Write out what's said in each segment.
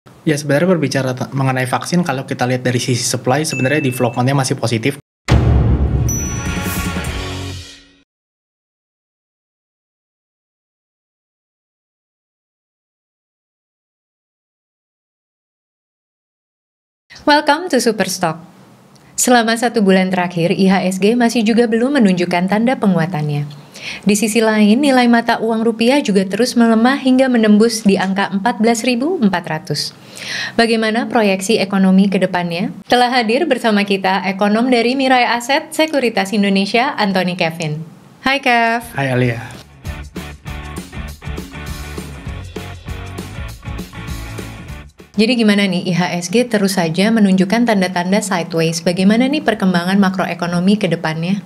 Ya sebenarnya berbicara mengenai vaksin kalau kita lihat dari sisi supply sebenarnya development-nya masih positif. Welcome to Superstock. Selama 1 bulan terakhir, IHSG masih juga belum menunjukkan tanda penguatannya. Di sisi lain, nilai mata uang rupiah juga terus melemah hingga menembus di angka 14.400. Bagaimana proyeksi ekonomi ke depannya? Telah hadir bersama kita ekonom dari Mirai Aset Sekuritas Indonesia, Anthony Kevin. Hai Kev. Hai Alia. Jadi gimana nih, IHSG terus saja menunjukkan tanda-tanda sideways. Bagaimana nih perkembangan makroekonomi ke depannya?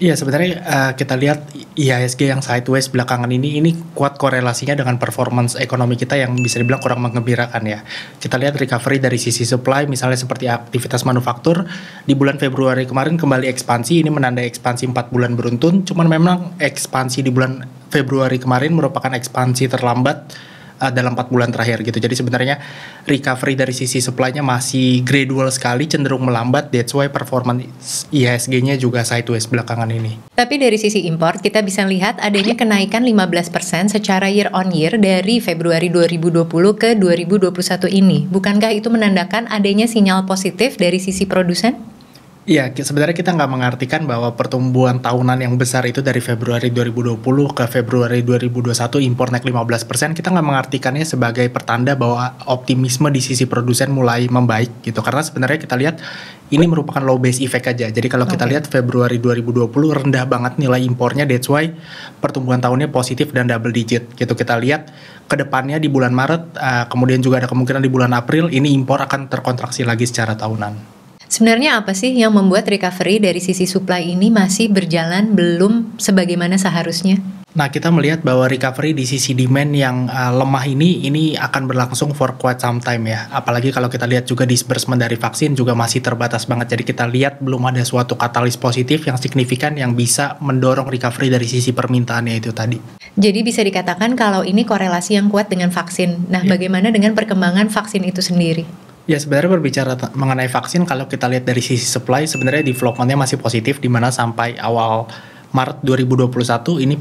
Iya sebenarnya kita lihat IHSG yang sideways belakangan ini kuat korelasinya dengan performance ekonomi kita yang bisa dibilang kurang menggembirakan ya. Kita lihat recovery dari sisi supply misalnya seperti aktivitas manufaktur di bulan Februari kemarin kembali ekspansi, ini menandai ekspansi 4 bulan beruntun. Cuman memang ekspansi di bulan Februari kemarin merupakan ekspansi terlambat dalam 4 bulan terakhir gitu. Jadi sebenarnya recovery dari sisi supply-nya masih gradual sekali, cenderung melambat. That's why performance IHSG-nya juga sideways belakangan ini. Tapi dari sisi import, kita bisa lihat adanya kenaikan 15% secara year on year dari Februari 2020 ke 2021 ini. Bukankah itu menandakan adanya sinyal positif dari sisi produsen? Iya, sebenarnya kita nggak mengartikan bahwa pertumbuhan tahunan yang besar itu dari Februari 2020 ke Februari 2021 impor naik 15%, kita nggak mengartikannya sebagai pertanda bahwa optimisme di sisi produsen mulai membaik gitu. Karena sebenarnya kita lihat ini merupakan low base effect aja. Jadi kalau kita lihat Februari 2020 rendah banget nilai impornya, that's why pertumbuhan tahunnya positif dan double digit gitu. Kita lihat ke depannya di bulan Maret, kemudian juga ada kemungkinan di bulan April, ini impor akan terkontraksi lagi secara tahunan. Sebenarnya apa sih yang membuat recovery dari sisi supply ini masih berjalan belum sebagaimana seharusnya? Nah, kita melihat bahwa recovery di sisi demand yang lemah ini akan berlangsung for quite some time ya. Apalagi kalau kita lihat juga disbursement dari vaksin juga masih terbatas banget. Jadi kita lihat belum ada suatu katalis positif yang signifikan yang bisa mendorong recovery dari sisi permintaannya itu tadi. Jadi bisa dikatakan kalau ini korelasi yang kuat dengan vaksin. Nah, bagaimana dengan perkembangan vaksin itu sendiri? Ya sebenarnya berbicara mengenai vaksin kalau kita lihat dari sisi supply sebenarnya development-nya masih positif di mana sampai awal Maret 2021 ini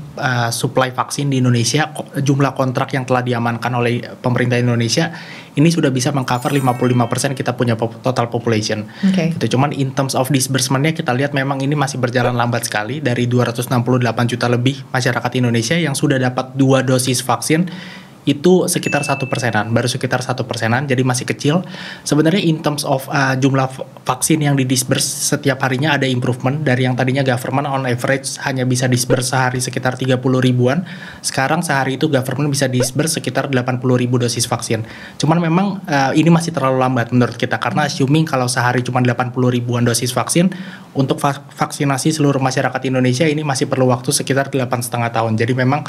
supply vaksin di Indonesia jumlah kontrak yang telah diamankan oleh pemerintah Indonesia ini sudah bisa mengcover 55% kita punya total population. Gitu. Cuman in terms of disbursement-nya kita lihat memang ini masih berjalan lambat sekali dari 268 juta lebih masyarakat Indonesia yang sudah dapat 2 dosis vaksin itu sekitar 1%-an, baru sekitar 1%-an, jadi masih kecil. Sebenarnya in terms of jumlah vaksin yang didisburse setiap harinya ada improvement dari yang tadinya government on average hanya bisa disburse sehari sekitar 30 ribuan, sekarang sehari itu government bisa disburse sekitar 80 ribu dosis vaksin. Cuman memang ini masih terlalu lambat menurut kita karena assuming kalau sehari cuma 80 ribuan dosis vaksin untuk vaksinasi seluruh masyarakat Indonesia ini masih perlu waktu sekitar 8,5 tahun. Jadi memang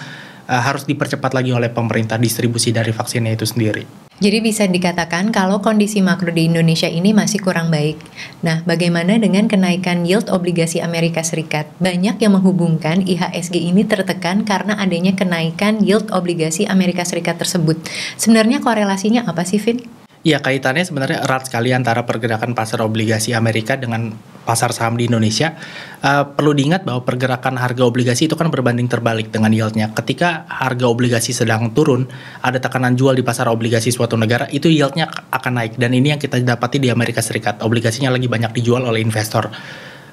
harus dipercepat lagi oleh pemerintah distribusi dari vaksinnya itu sendiri. Jadi bisa dikatakan kalau kondisi makro di Indonesia ini masih kurang baik. Nah, bagaimana dengan kenaikan yield obligasi Amerika Serikat? Banyak yang menghubungkan IHSG ini tertekan karena adanya kenaikan yield obligasi Amerika Serikat tersebut. Sebenarnya korelasinya apa sih, Vin? Ya, kaitannya sebenarnya erat sekali antara pergerakan pasar obligasi Amerika dengan pasar saham di Indonesia. Perlu diingat bahwa pergerakan harga obligasi itu kan berbanding terbalik dengan yieldnya. Ketika harga obligasi sedang turun, ada tekanan jual di pasar obligasi suatu negara, itu yieldnya akan naik. Dan ini yang kita dapati di Amerika Serikat. Obligasinya lagi banyak dijual oleh investor.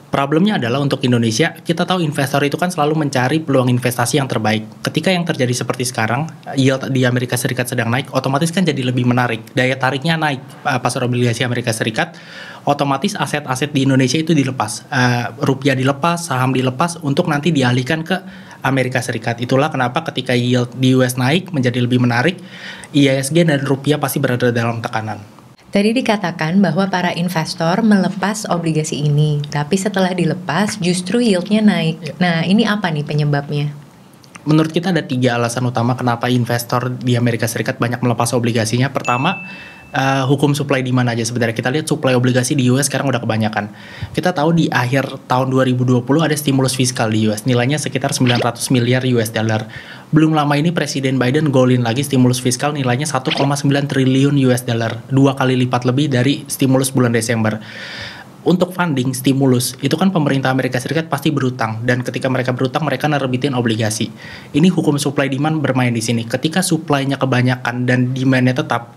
Problemnya adalah untuk Indonesia, kita tahu investor itu kan selalu mencari peluang investasi yang terbaik. Ketika yang terjadi seperti sekarang, yield di Amerika Serikat sedang naik, otomatis kan jadi lebih menarik. Daya tariknya naik, pasar obligasi Amerika Serikat, otomatis aset-aset di Indonesia itu dilepas. Rupiah dilepas, saham dilepas untuk nanti dialihkan ke Amerika Serikat. Itulah kenapa ketika yield di US naik menjadi lebih menarik, IHSG dan rupiah pasti berada dalam tekanan. Tadi dikatakan bahwa para investor melepas obligasi ini, tapi setelah dilepas justru yieldnya naik. Nah, ini apa nih penyebabnya? Menurut kita ada 3 alasan utama kenapa investor di Amerika Serikat banyak melepas obligasinya. Pertama, hukum supply demand aja sebenarnya. Kita lihat supply obligasi di US sekarang udah kebanyakan. Kita tahu di akhir tahun 2020 ada stimulus fiskal di US, nilainya sekitar 900 miliar US dollar. Belum lama ini Presiden Biden golin lagi stimulus fiskal nilainya 1,9 triliun US dollar, 2 kali lipat lebih dari stimulus bulan Desember. Untuk funding stimulus itu kan pemerintah Amerika Serikat pasti berutang, dan ketika mereka berutang mereka nerbitin obligasi. Ini hukum supply demand bermain di sini. Ketika supply-nya kebanyakan dan demand-nya tetap,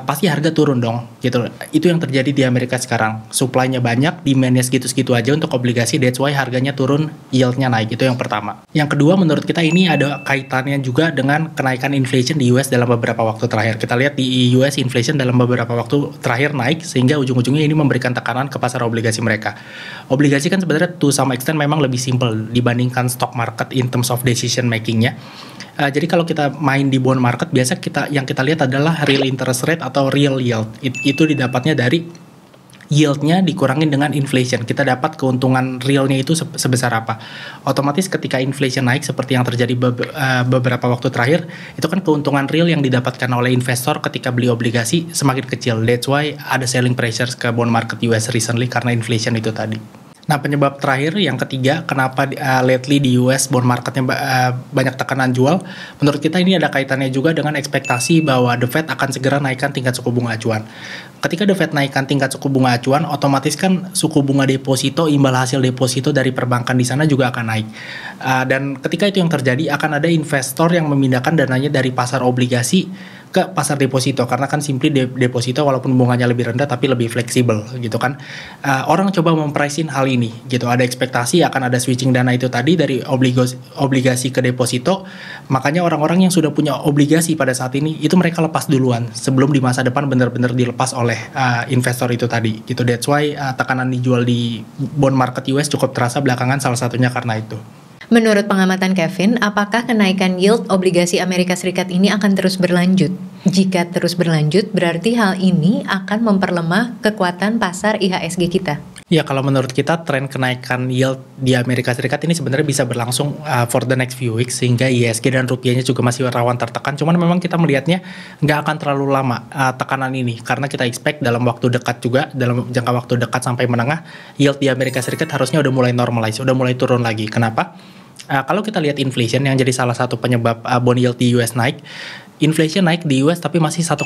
pasti harga turun dong gitu. Itu yang terjadi di Amerika sekarang. Supply-nya banyak, demand-nya segitu-segitu aja untuk obligasi, that's why harganya turun, yield-nya naik. Itu yang pertama. Yang kedua, menurut kita ini ada kaitannya juga dengan kenaikan inflation di US dalam beberapa waktu terakhir. Kita lihat di US inflation dalam beberapa waktu terakhir naik, sehingga ujung-ujungnya ini memberikan tekanan ke pasar obligasi mereka. Obligasi kan sebenarnya to some extent memang lebih simple dibandingkan stock market in terms of decision making-nya. Jadi kalau kita main di bond market, biasa yang kita lihat adalah real interest rate atau real yield. Itu didapatnya dari yieldnya dikurangin dengan inflation. Kita dapat keuntungan realnya itu sebesar apa. Otomatis ketika inflation naik seperti yang terjadi beberapa waktu terakhir, itu kan keuntungan real yang didapatkan oleh investor ketika beli obligasi semakin kecil. That's why ada selling pressures ke bond market US recently karena inflation itu tadi. Nah, penyebab terakhir yang ketiga kenapa lately di US bond marketnya banyak tekanan jual, menurut kita ini ada kaitannya juga dengan ekspektasi bahwa The Fed akan segera naikkan tingkat suku bunga acuan. Ketika The Fed naikkan tingkat suku bunga acuan, otomatis kan suku bunga deposito, imbal hasil deposito dari perbankan di sana juga akan naik. Dan ketika itu yang terjadi, akan ada investor yang memindahkan dananya dari pasar obligasi ke pasar deposito, karena kan simply deposito walaupun bunganya lebih rendah tapi lebih fleksibel gitu kan. Orang coba mempricein hal ini gitu, ada ekspektasi akan ada switching dana itu tadi dari obligasi ke deposito, makanya orang-orang yang sudah punya obligasi pada saat ini itu mereka lepas duluan sebelum di masa depan benar-benar dilepas oleh investor itu tadi gitu. That's why tekanan dijual di bond market US cukup terasa belakangan, salah satunya karena itu. Menurut pengamatan Kevin, apakah kenaikan yield obligasi Amerika Serikat ini akan terus berlanjut? Jika terus berlanjut, berarti hal ini akan memperlemah kekuatan pasar IHSG kita. Ya, kalau menurut kita tren kenaikan yield di Amerika Serikat ini sebenarnya bisa berlangsung for the next few weeks, sehingga IHSG dan rupiahnya juga masih rawan tertekan. Cuman memang kita melihatnya nggak akan terlalu lama tekanan ini, karena kita expect dalam waktu dekat juga, dalam jangka waktu dekat sampai menengah, yield di Amerika Serikat harusnya udah mulai normalize, udah mulai turun lagi. Kenapa? Kalau kita lihat inflation yang jadi salah satu penyebab bond yield di US naik, inflation naik di US tapi masih 1,5%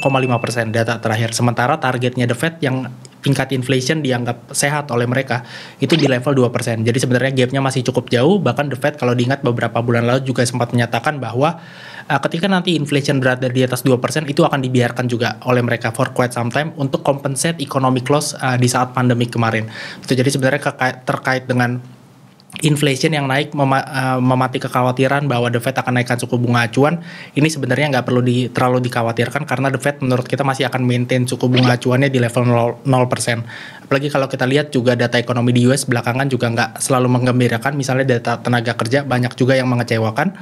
data terakhir. Sementara targetnya The Fed yang tingkat inflation dianggap sehat oleh mereka itu di level 2%. Jadi sebenarnya gapnya masih cukup jauh. Bahkan The Fed kalau diingat beberapa bulan lalu juga sempat menyatakan bahwa ketika nanti inflation berada di atas 2%, itu akan dibiarkan juga oleh mereka for quite some time untuk compensate economic loss di saat pandemi kemarin. Jadi sebenarnya terkait dengan inflation yang naik memati kekhawatiran bahwa The Fed akan naikkan suku bunga acuan, ini sebenarnya nggak perlu terlalu dikhawatirkan, karena The Fed menurut kita masih akan maintain suku bunga acuannya di level 0%. Apalagi kalau kita lihat juga data ekonomi di US belakangan juga nggak selalu menggembirakan, misalnya data tenaga kerja banyak juga yang mengecewakan.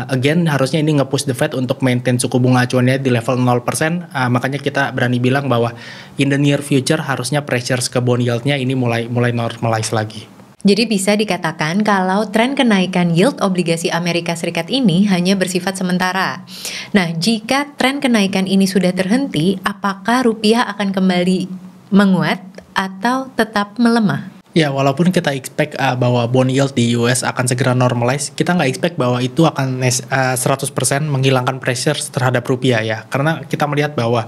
Again, harusnya ini nge-push The Fed untuk maintain suku bunga acuannya di level 0%, makanya kita berani bilang bahwa in the near future harusnya pressures ke bond yield-nya ini mulai normalize lagi. Jadi bisa dikatakan kalau tren kenaikan yield obligasi Amerika Serikat ini hanya bersifat sementara. Nah, jika tren kenaikan ini sudah terhenti, apakah rupiah akan kembali menguat atau tetap melemah? Ya, walaupun kita expect bahwa bond yield di US akan segera normalize, kita nggak expect bahwa itu akan 100% menghilangkan pressure terhadap rupiah ya. Karena kita melihat bahwa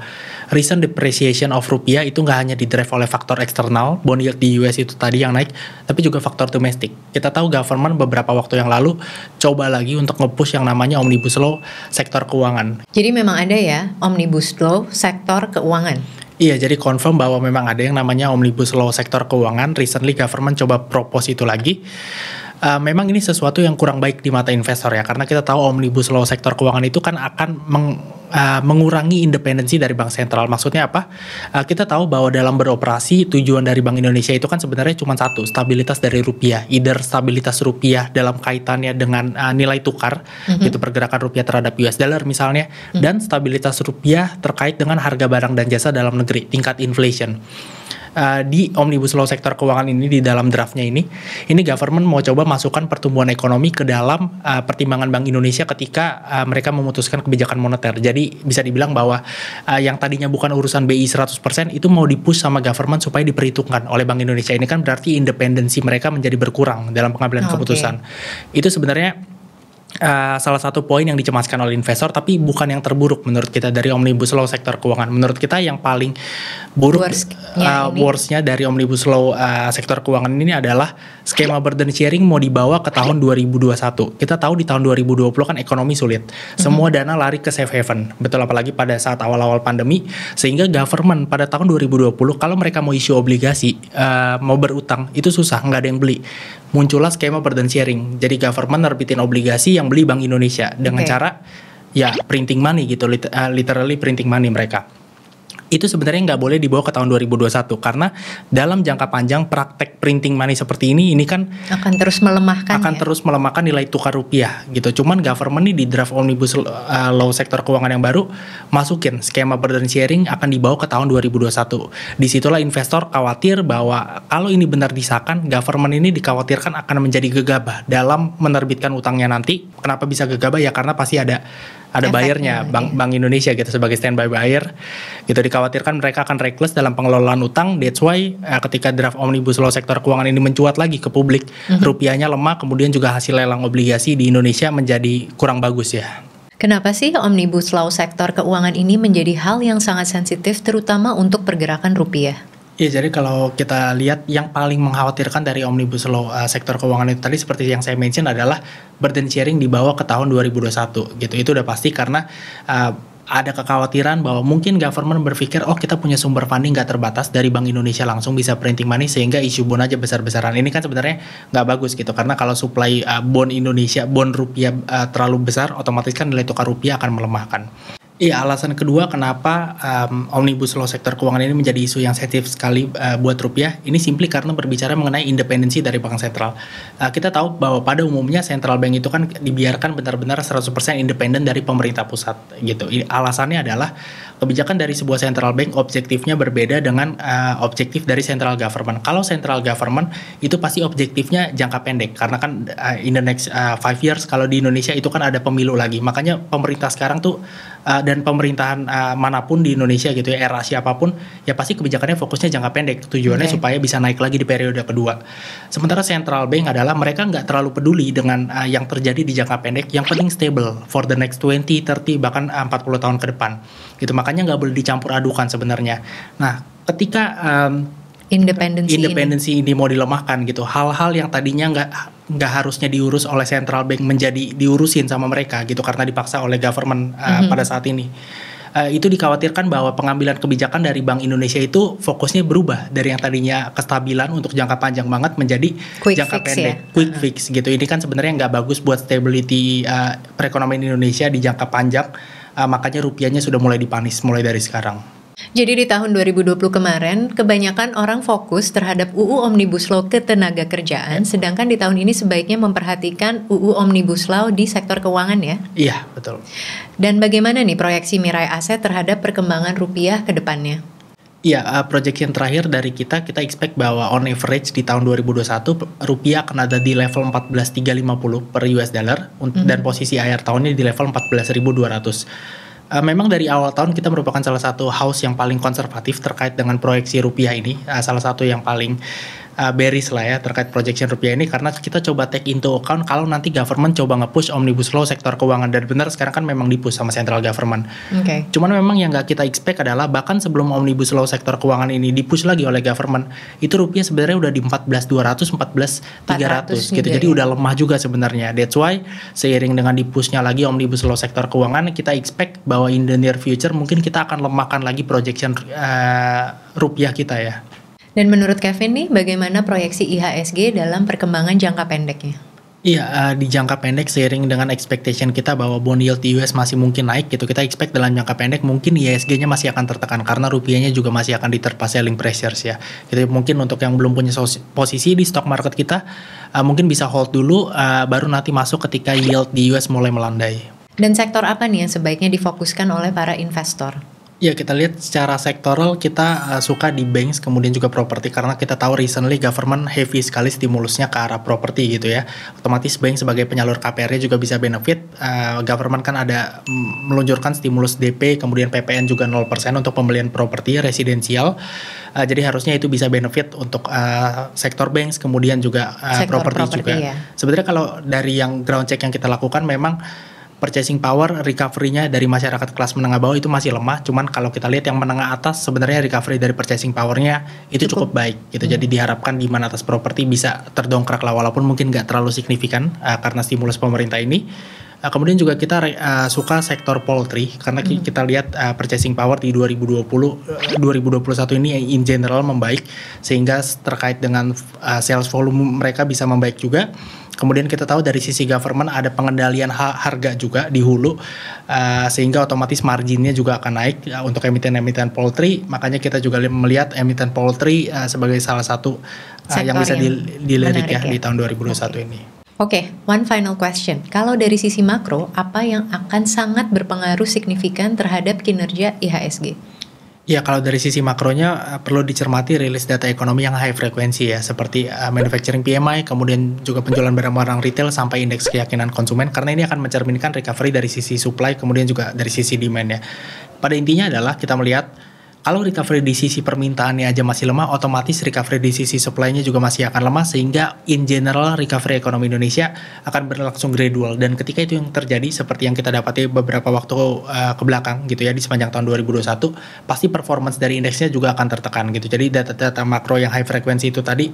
recent depreciation of rupiah itu nggak hanya didrive oleh faktor eksternal, bond yield di US itu tadi yang naik, tapi juga faktor domestik. Kita tahu government beberapa waktu yang lalu coba lagi untuk nge-push yang namanya Omnibus Law sektor keuangan. Jadi memang ada ya Omnibus Law sektor keuangan? Iya, jadi confirm bahwa memang ada yang namanya Omnibus Law sektor keuangan. Recently government coba propose itu lagi. Memang ini sesuatu yang kurang baik di mata investor ya, karena kita tahu Omnibus Law sektor keuangan itu kan akan mengurangi independensi dari bank sentral. Maksudnya apa? Kita tahu bahwa dalam beroperasi tujuan dari Bank Indonesia itu kan sebenarnya cuma satu, stabilitas dari rupiah. Either stabilitas rupiah dalam kaitannya dengan nilai tukar, gitu, pergerakan rupiah terhadap US dollar misalnya, dan stabilitas rupiah terkait dengan harga barang dan jasa dalam negeri, tingkat inflation. di Omnibus Law sektor keuangan ini, di dalam draftnya ini government mau coba masukkan pertumbuhan ekonomi ke dalam pertimbangan Bank Indonesia ketika mereka memutuskan kebijakan moneter. Jadi bisa dibilang bahwa yang tadinya bukan urusan BI 100% itu mau dipush sama government supaya diperhitungkan oleh Bank Indonesia. Ini kan berarti independensi mereka menjadi berkurang dalam pengambilan keputusan. Itu sebenarnya salah satu poin yang dicemaskan oleh investor, tapi bukan yang terburuk menurut kita dari Omnibus Law sektor keuangan. Menurut kita yang paling buruk, worst-nya dari Omnibus Law sektor keuangan ini adalah skema burden sharing mau dibawa ke tahun 2021. Kita tahu di tahun 2020 kan ekonomi sulit. Semua dana lari ke safe haven. Betul, apalagi pada saat awal-awal pandemi, sehingga government pada tahun 2020 kalau mereka mau issue obligasi, mau berutang, itu susah, nggak ada yang beli. Muncullah skema burden sharing. Jadi government nerbitin obligasi, yang beli Bank Indonesia dengan cara ya printing money gitu, literally printing money mereka. Itu sebenarnya nggak boleh dibawa ke tahun 2021 karena dalam jangka panjang praktek printing money seperti ini kan akan terus melemahkan nilai tukar rupiah gitu. Cuman government nih di draft Omnibus Law sektor keuangan yang baru masukin skema burden sharing akan dibawa ke tahun 2021. Disitulah investor khawatir bahwa kalau ini benar disahkan, government ini dikhawatirkan akan menjadi gegabah dalam menerbitkan utangnya nanti. Kenapa bisa gegabah? Ya karena pasti ada bayarnya, Bank Indonesia gitu sebagai standby buyer gitu. Dikhawatirkan mereka akan reckless dalam pengelolaan utang. That's why ketika draft Omnibus Law sektor keuangan ini mencuat lagi ke publik, rupiahnya lemah, kemudian juga hasil lelang obligasi di Indonesia menjadi kurang bagus ya. Kenapa sih Omnibus Law sektor keuangan ini menjadi hal yang sangat sensitif terutama untuk pergerakan rupiah? Ya, jadi kalau kita lihat yang paling mengkhawatirkan dari Omnibus Law sektor keuangan itu tadi seperti yang saya mention adalah burden sharing dibawa ke tahun 2021 gitu. Itu udah pasti karena ada kekhawatiran bahwa mungkin government berpikir kita punya sumber funding gak terbatas dari Bank Indonesia langsung bisa printing money sehingga issue bond aja besar-besaran. Ini kan sebenarnya gak bagus gitu karena kalau supply bond rupiah terlalu besar, otomatis kan nilai tukar rupiah akan melemahkan. Iya, alasan kedua kenapa Omnibus Law sektor keuangan ini menjadi isu yang sensitif sekali buat rupiah, ini simply karena berbicara mengenai independensi dari bank sentral. Kita tahu bahwa pada umumnya central bank itu kan dibiarkan benar-benar 100% independen dari pemerintah pusat gitu. Alasannya adalah kebijakan dari sebuah central bank objektifnya berbeda dengan objektif dari central government. Kalau central government itu pasti objektifnya jangka pendek karena kan in the next 5 years kalau di Indonesia itu kan ada pemilu lagi. Makanya pemerintah sekarang tuh dan pemerintahan manapun di Indonesia gitu ya, era siapapun ya pasti kebijakannya fokusnya jangka pendek, tujuannya supaya bisa naik lagi di periode kedua. Sementara central bank adalah mereka nggak terlalu peduli dengan yang terjadi di jangka pendek, yang penting stable for the next 20, 30 bahkan 40 tahun ke depan gitu. Makanya nggak boleh dicampur adukan sebenarnya. Nah ketika independensi ini mau dilemahkan gitu, hal-hal yang tadinya nggak harusnya diurus oleh central bank menjadi diurusin sama mereka gitu karena dipaksa oleh government pada saat ini. Itu dikhawatirkan bahwa pengambilan kebijakan dari Bank Indonesia itu fokusnya berubah dari yang tadinya kestabilan untuk jangka panjang banget menjadi jangka pendek, quick fix gitu. Ini kan sebenarnya nggak bagus buat stability perekonomian Indonesia di jangka panjang. Makanya rupiahnya sudah mulai dipanis mulai dari sekarang. Jadi di tahun 2020 kemarin, kebanyakan orang fokus terhadap UU Omnibus Law Ketenagakerjaan, sedangkan di tahun ini sebaiknya memperhatikan UU Omnibus Law di sektor keuangan ya? Iya, betul. Dan bagaimana nih proyeksi Mirai Aset terhadap perkembangan rupiah ke depannya? Iya, projection terakhir dari kita expect bahwa on average di tahun 2021 rupiah akan ada di level 14.350 per US dollar dan posisi akhir tahunnya di level 14.200. Memang dari awal tahun kita merupakan salah satu house yang paling konservatif terkait dengan proyeksi rupiah ini, salah satu yang paling bearish lah ya terkait projection rupiah ini karena kita coba take into account kalau nanti government coba nge-push Omnibus Law sektor keuangan dan benar sekarang kan memang di-push sama central government. Cuman memang yang nggak kita expect adalah bahkan sebelum Omnibus Law sektor keuangan ini di-push lagi oleh government itu rupiah sebenarnya udah di 14.200, 14.300 gitu. Jadi udah lemah juga sebenarnya. That's why seiring dengan di-pushnya lagi Omnibus Law sektor keuangan kita expect bahwa in the near future mungkin kita akan lemahkan lagi projection rupiah kita ya. Dan menurut Kevin nih, bagaimana proyeksi IHSG dalam perkembangan jangka pendeknya? Iya, di jangka pendek seiring dengan expectation kita bahwa bond yield di US masih mungkin naik gitu, kita expect dalam jangka pendek mungkin IHSG-nya masih akan tertekan karena rupiahnya juga masih akan diterpa selling pressures ya. Jadi mungkin untuk yang belum punya posisi di stock market kita, mungkin bisa hold dulu, baru nanti masuk ketika yield di US mulai melandai. Dan sektor apa nih yang sebaiknya difokuskan oleh para investor? Ya, kita lihat secara sektoral kita suka di banks kemudian juga properti karena kita tahu recently government heavy sekali stimulusnya ke arah properti gitu ya. Otomatis bank sebagai penyalur KPR-nya juga bisa benefit. Government kan ada meluncurkan stimulus DP kemudian PPN juga 0% untuk pembelian properti residensial. Jadi harusnya itu bisa benefit untuk sektor banks kemudian juga properti juga. Ya. Sebenarnya kalau dari yang ground check yang kita lakukan memang purchasing power recovery-nya dari masyarakat kelas menengah bawah itu masih lemah. Cuman kalau kita lihat yang menengah atas sebenarnya recovery dari purchasing power-nya itu cukup baik gitu. Jadi diharapkan demand atas properti bisa terdongkrak lah walaupun mungkin nggak terlalu signifikan karena stimulus pemerintah ini. Kemudian juga kita suka sektor poultry karena kita lihat purchasing power di 2021 ini in general membaik sehingga terkait dengan sales volume mereka bisa membaik juga. Kemudian kita tahu dari sisi government ada pengendalian harga juga di hulu sehingga otomatis marginnya juga akan naik untuk emiten-emiten poultry. Makanya kita juga melihat emiten poultry sebagai salah satu yang bisa dilirik ya di tahun 2021 ini. Oke, one final question. Kalau dari sisi makro, apa yang akan sangat berpengaruh signifikan terhadap kinerja IHSG? Ya, kalau dari sisi makronya perlu dicermati rilis data ekonomi yang high frekuensi ya, seperti manufacturing PMI, kemudian juga penjualan barang-barang retail sampai indeks keyakinan konsumen, karena ini akan mencerminkan recovery dari sisi supply, kemudian juga dari sisi demand ya. Pada intinya adalah kita melihat kalau recovery di sisi permintaannya aja masih lemah, otomatis recovery di sisi supply-nya juga masih akan lemah, sehingga in general recovery ekonomi Indonesia akan berlangsung gradual. Dan ketika itu yang terjadi, seperti yang kita dapati beberapa waktu ke belakang gitu ya, di sepanjang tahun 2021, pasti performance dari indeksnya juga akan tertekan gitu. Jadi data-data makro yang high frekuensi itu tadi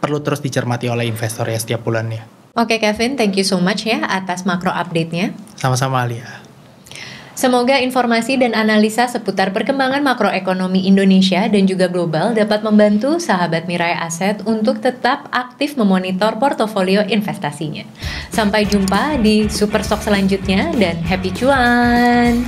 perlu terus dicermati oleh investor ya setiap bulannya. Oke Kevin, thank you so much ya atas makro update-nya. Sama-sama Alia. Semoga informasi dan analisa seputar perkembangan makroekonomi Indonesia dan juga global dapat membantu sahabat Mirai Aset untuk tetap aktif memonitor portofolio investasinya. Sampai jumpa di Super Stock selanjutnya dan happy cuan!